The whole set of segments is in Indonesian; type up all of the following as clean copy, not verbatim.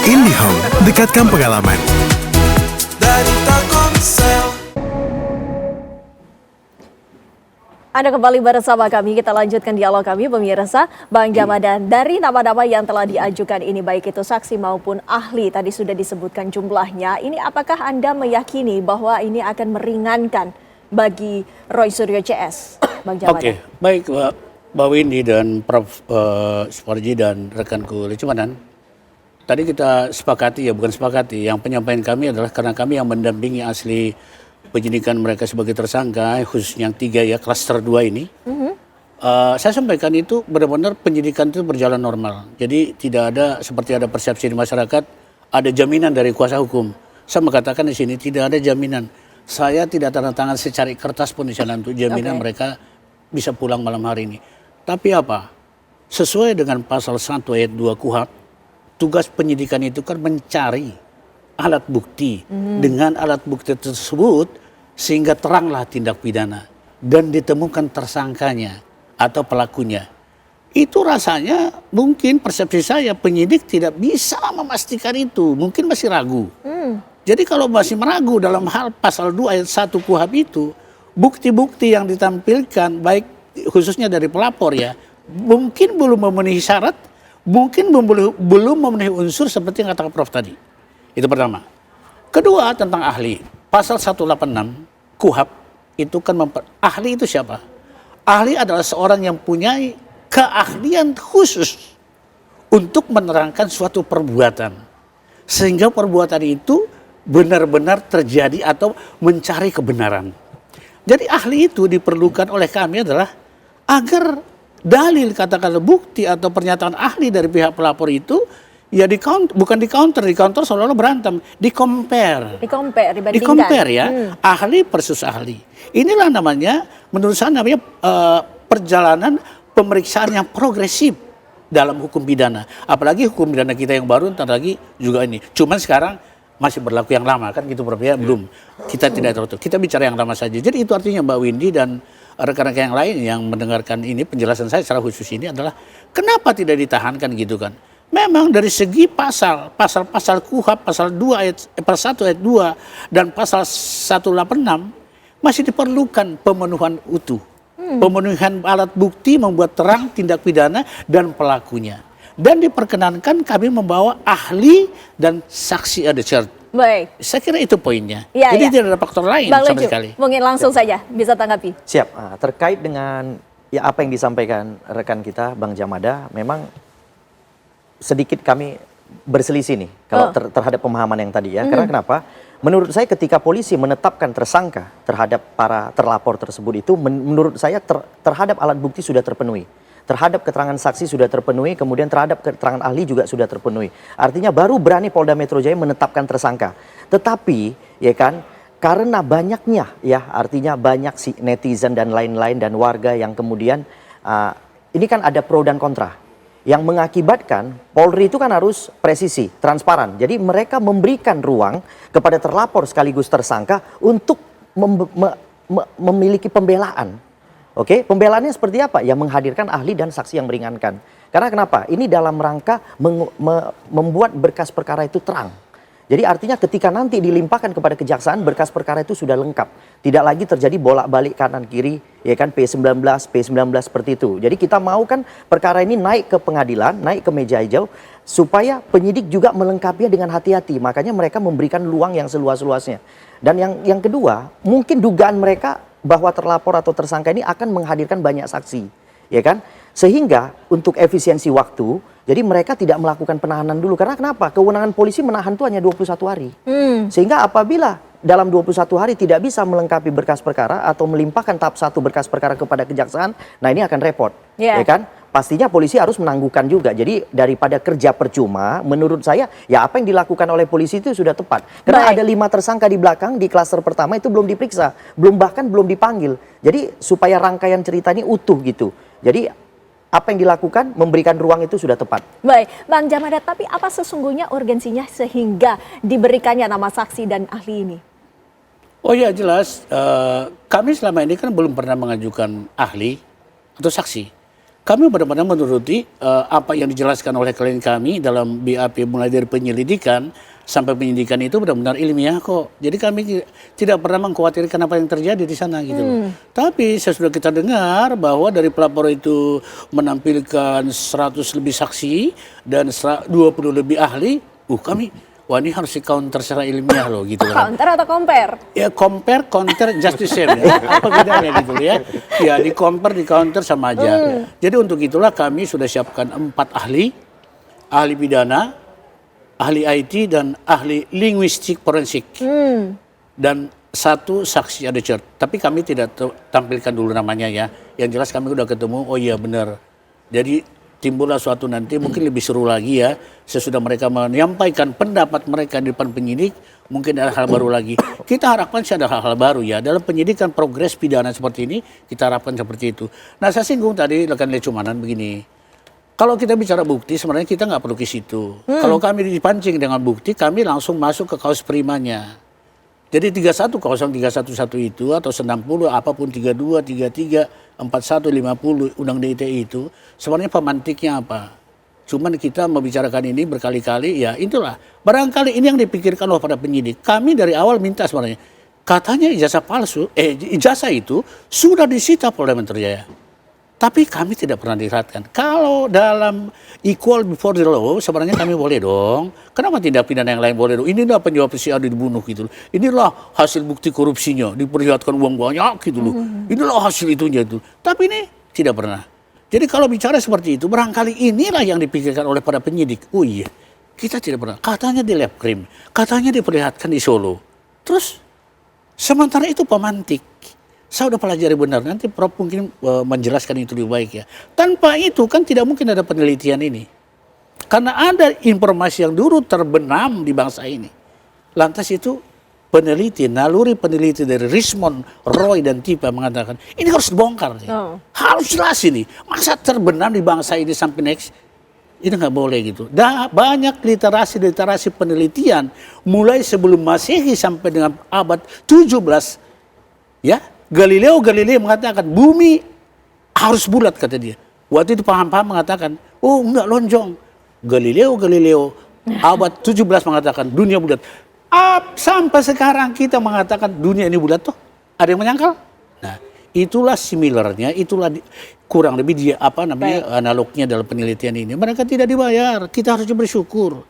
IndiHome, dekatkan pengalaman. Dari Telkomsel. Anda kembali bersama kami, kita lanjutkan dialog kami pemirsa. Bang Jamadan, dari nama-nama yang telah diajukan ini baik itu saksi maupun ahli, tadi sudah disebutkan jumlahnya. Ini apakah Anda meyakini bahwa ini akan meringankan bagi Roy Suryo CS? Bang Jamadan. Oke, baik Mbak Windy dan Prof. Suparji dan rekanku Lecumanan. Tadi kita sepakati, bukan sepakati, yang penyampaian kami adalah karena kami yang mendampingi asli penyidikan mereka sebagai tersangka, khususnya yang 3 ya, klaster 2 ini. Saya sampaikan itu benar-benar penyidikan itu berjalan normal. Jadi tidak ada seperti ada persepsi di masyarakat, ada jaminan dari kuasa hukum. Saya mengatakan di sini tidak ada jaminan. Saya tidak tanda tangan secari kertas pun di sana untuk jaminan mereka bisa pulang malam hari ini. Tapi apa? Sesuai dengan pasal 1 ayat 2 KUHP, tugas penyidikan itu kan mencari alat bukti. Dengan alat bukti tersebut sehingga teranglah tindak pidana dan ditemukan tersangkanya atau pelakunya. Itu rasanya mungkin persepsi saya penyidik tidak bisa memastikan itu, mungkin masih ragu. Jadi kalau masih meragu dalam hal pasal 2 ayat 1 KUHP itu, bukti-bukti yang ditampilkan baik khususnya dari pelapor ya, mungkin belum memenuhi syarat, mungkin belum memenuhi unsur seperti yang kata Prof tadi. Itu pertama. Kedua tentang ahli. Pasal 186 KUHP itu kan ahli itu siapa? Ahli adalah seorang yang punya keahlian khusus untuk menerangkan suatu perbuatan. Sehingga perbuatan itu benar-benar terjadi atau mencari kebenaran. Jadi ahli itu diperlukan oleh kami adalah agar dalil katakanlah bukti atau pernyataan ahli dari pihak pelapor itu ya bukan di counter seolah-olah berantem, di compare ya, ahli versus ahli. Inilah namanya, menurut saya namanya perjalanan pemeriksaan yang progresif dalam hukum pidana. Apalagi hukum pidana kita yang baru, ntar lagi juga ini. Cuman sekarang masih berlaku yang lama kan gitu Prof ya, belum. Kita tidak tertutup, kita bicara yang lama saja. Jadi itu artinya Mbak Windy dan rekan-rekan yang lain yang mendengarkan ini, penjelasan saya secara khusus ini adalah kenapa tidak ditahankan gitu kan. Memang dari segi pasal KUHP pasal 1 ayat 2 dan pasal 186 masih diperlukan pemenuhan utuh. Pemenuhan alat bukti membuat terang tindak pidana dan pelakunya. Dan diperkenankan kami membawa ahli dan saksi ada syarat. Baik. Saya kira itu poinnya. Ya, jadi tidak ada faktor lain sama sekali. Mungkin langsung saja bisa tanggapi. Siap. Terkait dengan ya apa yang disampaikan rekan kita Bang Jamada, memang sedikit kami berselisih nih kalau terhadap pemahaman yang tadi ya. Karena kenapa? Menurut saya ketika polisi menetapkan tersangka terhadap para terlapor tersebut itu menurut saya terhadap alat bukti sudah terpenuhi. Terhadap keterangan saksi sudah terpenuhi, kemudian terhadap keterangan ahli juga sudah terpenuhi. Artinya baru berani Polda Metro Jaya menetapkan tersangka. Tetapi ya kan, karena banyaknya ya, artinya banyak si netizen dan lain-lain dan warga yang kemudian ini kan ada pro dan kontra. Yang mengakibatkan Polri itu kan harus presisi, transparan. Jadi mereka memberikan ruang kepada terlapor sekaligus tersangka untuk memiliki pembelaan. Oke, pembelaannya seperti apa? Ya menghadirkan ahli dan saksi yang meringankan. Karena kenapa? Ini dalam rangka membuat berkas perkara itu terang. Jadi artinya ketika nanti dilimpahkan kepada kejaksaan, berkas perkara itu sudah lengkap. Tidak lagi terjadi bolak-balik kanan kiri, ya kan, P19 seperti itu. Jadi kita mau kan perkara ini naik ke pengadilan, naik ke meja hijau, supaya penyidik juga melengkapinya dengan hati-hati. Makanya mereka memberikan luang yang seluas-luasnya. Dan yang kedua, mungkin dugaan mereka bahwa terlapor atau tersangka ini akan menghadirkan banyak saksi, ya kan? Sehingga untuk efisiensi waktu, jadi mereka tidak melakukan penahanan dulu. Karena kenapa? Kewenangan polisi menahan itu hanya 21 hari. Sehingga apabila dalam 21 hari tidak bisa melengkapi berkas perkara atau melimpahkan tahap 1 berkas perkara kepada kejaksaan, nah ini akan repot, ya kan? Pastinya polisi harus menangguhkan juga. Jadi daripada kerja percuma, menurut saya ya apa yang dilakukan oleh polisi itu sudah tepat. Karena ada 5 tersangka di belakang di klaster pertama itu belum diperiksa, bahkan belum dipanggil. Jadi supaya rangkaian cerita ini utuh gitu. Jadi apa yang dilakukan memberikan ruang itu sudah tepat. Baik, Bang Jamada, tapi apa sesungguhnya urgensinya sehingga diberikannya nama saksi dan ahli ini? Oh ya jelas, kami selama ini kan belum pernah mengajukan ahli atau saksi. kami benar-benar menuruti apa yang dijelaskan oleh klien kami dalam BAP mulai dari penyelidikan sampai penyidikan itu benar-benar ilmiah kok. Jadi kami tidak pernah mengkhawatirkan apa yang terjadi di sana gitu loh. Tapi sesudah kita dengar bahwa dari pelapor itu menampilkan 100 lebih saksi dan 20 lebih ahli, kami wah ini harus di-counter secara ilmiah loh gitu kan. Counter atau compare? Ya compare, counter, just the same ya. Apa bedanya gitu ya. Ya di compare, di counter sama aja. Jadi untuk itulah kami sudah siapkan 4 ahli. Ahli pidana, ahli IT, dan ahli linguistik forensik. Dan 1 saksi adecer. Tapi kami tidak tampilkan dulu namanya ya. Yang jelas kami udah ketemu, oh iya benar. Jadi timbullah suatu nanti mungkin lebih seru lagi ya, sesudah mereka menyampaikan pendapat mereka di depan penyidik, mungkin ada hal baru lagi. Kita harapkan sih ada hal-hal baru ya, dalam penyidikan progres pidana seperti ini, kita harapkan seperti itu. Nah saya singgung tadi rekan Lecumanan begini, kalau kita bicara bukti sebenarnya kita nggak perlu ke situ. Kalau kami dipancing dengan bukti, kami langsung masuk ke kaus primanya. Jadi 31 0311 itu atau 90 apapun 32, 33, 41, 50 Undang DITE itu sebenarnya pemantiknya apa? Cuman kita membicarakan ini berkali-kali ya itulah. Barangkali ini yang dipikirkan oleh para penyidik. Kami dari awal minta sebenarnya. Katanya ijazah palsu, ijazah itu sudah disita Polda Metro Jaya. Tapi kami tidak pernah dilihatkan. Kalau dalam equal before the law, sebenarnya kami boleh dong. Kenapa tindak pidana yang lain boleh dong? Inilah penyebab si A dibunuh gitu loh. Inilah hasil bukti korupsinya, diperlihatkan uang banyak gitu loh. Inilah hasil itunya itu. Tapi ini tidak pernah. Jadi kalau bicara seperti itu, barangkali inilah yang dipikirkan oleh para penyidik. Oh iya, kita tidak pernah. Katanya di lab krim, katanya diperlihatkan di Solo. Terus, sementara itu pemantik. Saya udah pelajari benar, nanti Prof mungkin menjelaskan itu lebih baik ya. Tanpa itu kan tidak mungkin ada penelitian ini. Karena ada informasi yang dulu terbenam di bangsa ini. Lantas itu peneliti, naluri peneliti dari Richmond, Roy, dan Tipa mengatakan, ini harus dibongkar. Harus jelas ini. Masa terbenam di bangsa ini sampai next? Itu nggak boleh gitu. Banyak literasi penelitian, mulai sebelum Masehi sampai dengan abad 17, ya. Galileo mengatakan bumi harus bulat kata dia. Waktu itu paham-paham mengatakan, oh enggak lonjong. Galileo abad 17 mengatakan dunia bulat. Sampai sekarang kita mengatakan dunia ini bulat toh. Ada yang menyangkal? Nah, itulah similarnya, itulah kurang lebih dia analognya dalam penelitian ini. Mereka tidak dibayar, kita harus bersyukur.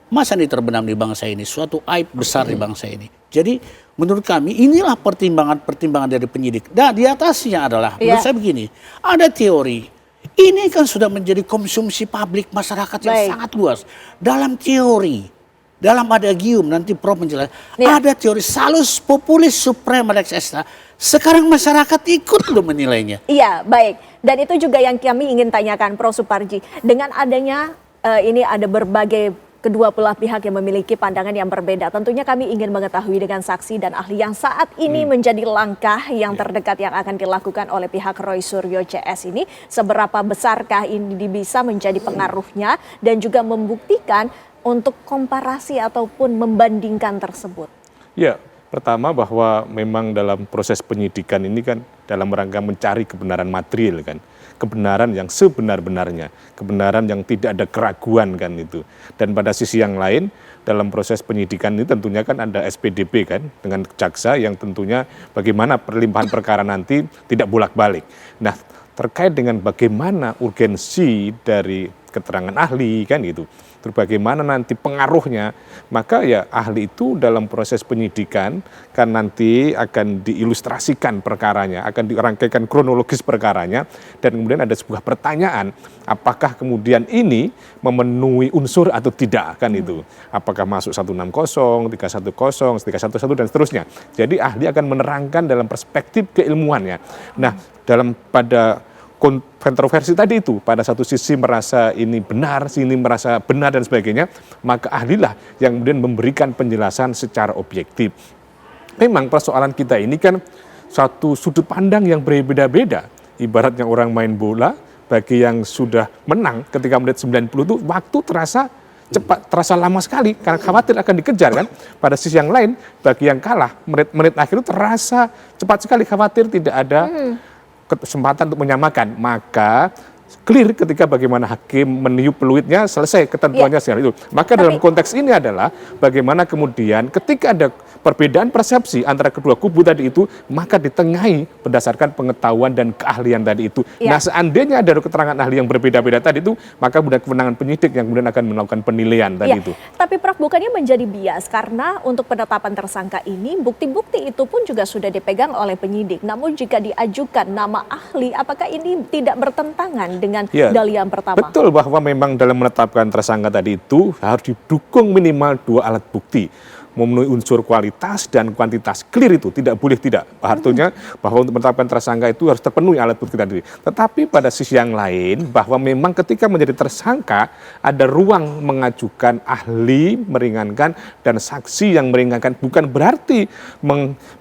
Masa ini terbenam di bangsa ini, suatu aib besar di bangsa ini. Jadi menurut kami inilah pertimbangan dari penyidik. Dan di atasnya adalah, menurut saya begini, ada teori. Ini kan sudah menjadi konsumsi publik masyarakat yang sangat luas. Dalam teori, dalam adagium, nanti Prof menjelaskan, ada teori salus populis suprema lex extra. Sekarang masyarakat ikut loh menilainya. Iya, baik. Dan itu juga yang kami ingin tanyakan Prof Suparji. Dengan adanya ini ada berbagai kedua belah pihak yang memiliki pandangan yang berbeda. Tentunya kami ingin mengetahui dengan saksi dan ahli yang saat ini menjadi langkah yang terdekat yang akan dilakukan oleh pihak Roy Suryo CS ini. Seberapa besarkah ini bisa menjadi pengaruhnya dan juga membuktikan untuk komparasi ataupun membandingkan tersebut? Ya, pertama bahwa memang dalam proses penyidikan ini kan dalam rangka mencari kebenaran material kan. Kebenaran yang sebenar-benarnya, kebenaran yang tidak ada keraguan kan itu. Dan pada sisi yang lain, dalam proses penyidikan ini tentunya kan ada SPDP kan, dengan jaksa yang tentunya bagaimana perlimpahan perkara nanti tidak bolak-balik. Nah, terkait dengan bagaimana urgensi dari keterangan ahli kan gitu, terus bagaimana nanti pengaruhnya, maka ya ahli itu dalam proses penyidikan kan nanti akan diilustrasikan perkaranya, akan dirangkaikan kronologis perkaranya, dan kemudian ada sebuah pertanyaan, apakah kemudian ini memenuhi unsur atau tidak kan itu, apakah masuk 160, 310, 311 dan seterusnya. Jadi ahli akan menerangkan dalam perspektif keilmuannya. Nah, pada kontroversi tadi itu, pada satu sisi merasa ini benar, sini merasa benar dan sebagainya, maka ahlilah yang kemudian memberikan penjelasan secara objektif. Memang persoalan kita ini kan satu sudut pandang yang berbeda-beda. Ibaratnya orang main bola, bagi yang sudah menang ketika menit 90 itu waktu terasa cepat, terasa lama sekali karena khawatir akan dikejar kan. Pada sisi yang lain, bagi yang kalah, menit-menit akhir itu terasa cepat sekali, khawatir tidak ada kesempatan untuk menyamakan. Maka clear ketika bagaimana hakim meniup peluitnya, selesai ketentuannya secara itu. Maka dalam konteks ini adalah bagaimana kemudian ketika ada perbedaan persepsi antara kedua kubu tadi itu, maka ditengahi berdasarkan pengetahuan dan keahlian tadi itu. Nah, seandainya ada keterangan ahli yang berbeda-beda tadi itu, maka kemudian kewenangan penyidik yang kemudian akan melakukan penilaian tadi itu. Tapi Prof, bukannya menjadi bias karena untuk penetapan tersangka ini bukti-bukti itu pun juga sudah dipegang oleh penyidik. Namun jika diajukan nama ahli, apakah ini tidak bertentangan dengan dalih yang pertama? Betul, bahwa memang dalam menetapkan tersangka tadi itu harus didukung minimal 2 alat bukti. Memenuhi unsur kualitas dan kuantitas, clear itu tidak boleh tidak. Artinya bahwa untuk menetapkan tersangka itu harus terpenuhi alat bukti tadi. Tetapi pada sisi yang lain bahwa memang ketika menjadi tersangka ada ruang mengajukan ahli meringankan dan saksi yang meringankan, bukan berarti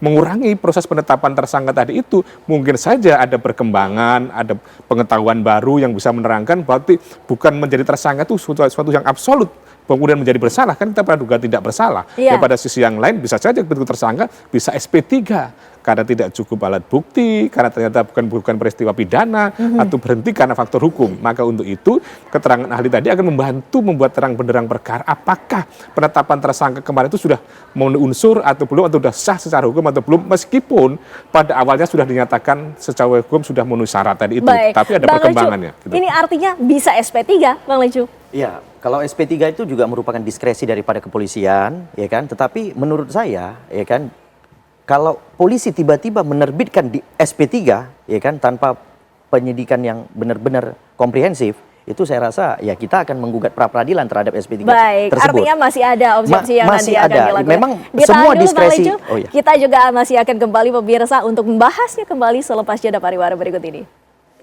mengurangi proses penetapan tersangka tadi itu. Mungkin saja ada perkembangan, ada pengetahuan baru yang bisa menerangkan berarti bukan menjadi tersangka itu suatu yang absolut kemudian menjadi bersalah, kan kita praduga tidak bersalah. Ya, pada sisi yang lain bisa saja begitu tersangka bisa SP3 karena tidak cukup alat bukti, karena ternyata bukan peristiwa pidana atau berhenti karena faktor hukum. Maka untuk itu keterangan ahli tadi akan membantu membuat terang benderang perkara apakah penetapan tersangka kemarin itu sudah memenuhi unsur atau belum, atau sudah sah secara hukum atau belum, meskipun pada awalnya sudah dinyatakan secara hukum sudah memenuhi syarat tadi itu. Baik. Tapi ada Bang perkembangannya. Lecu, ini artinya bisa SP3, Bang Lecu? Ya, kalau SP3 itu juga merupakan diskresi daripada kepolisian, ya kan? Tetapi menurut saya, ya kan, kalau polisi tiba-tiba menerbitkan di SP3, ya kan, tanpa penyidikan yang benar-benar komprehensif, itu saya rasa ya kita akan menggugat pra-peradilan terhadap SP3 Baik, tersebut. artinya masih ada objeksi yang masih nanti akan ada. dilakukan. Memang Ditahan semua dulu, diskresi. Bang Lecu. Kita juga masih akan kembali pemirsa untuk membahasnya kembali selepas jeda pariwara berikut ini.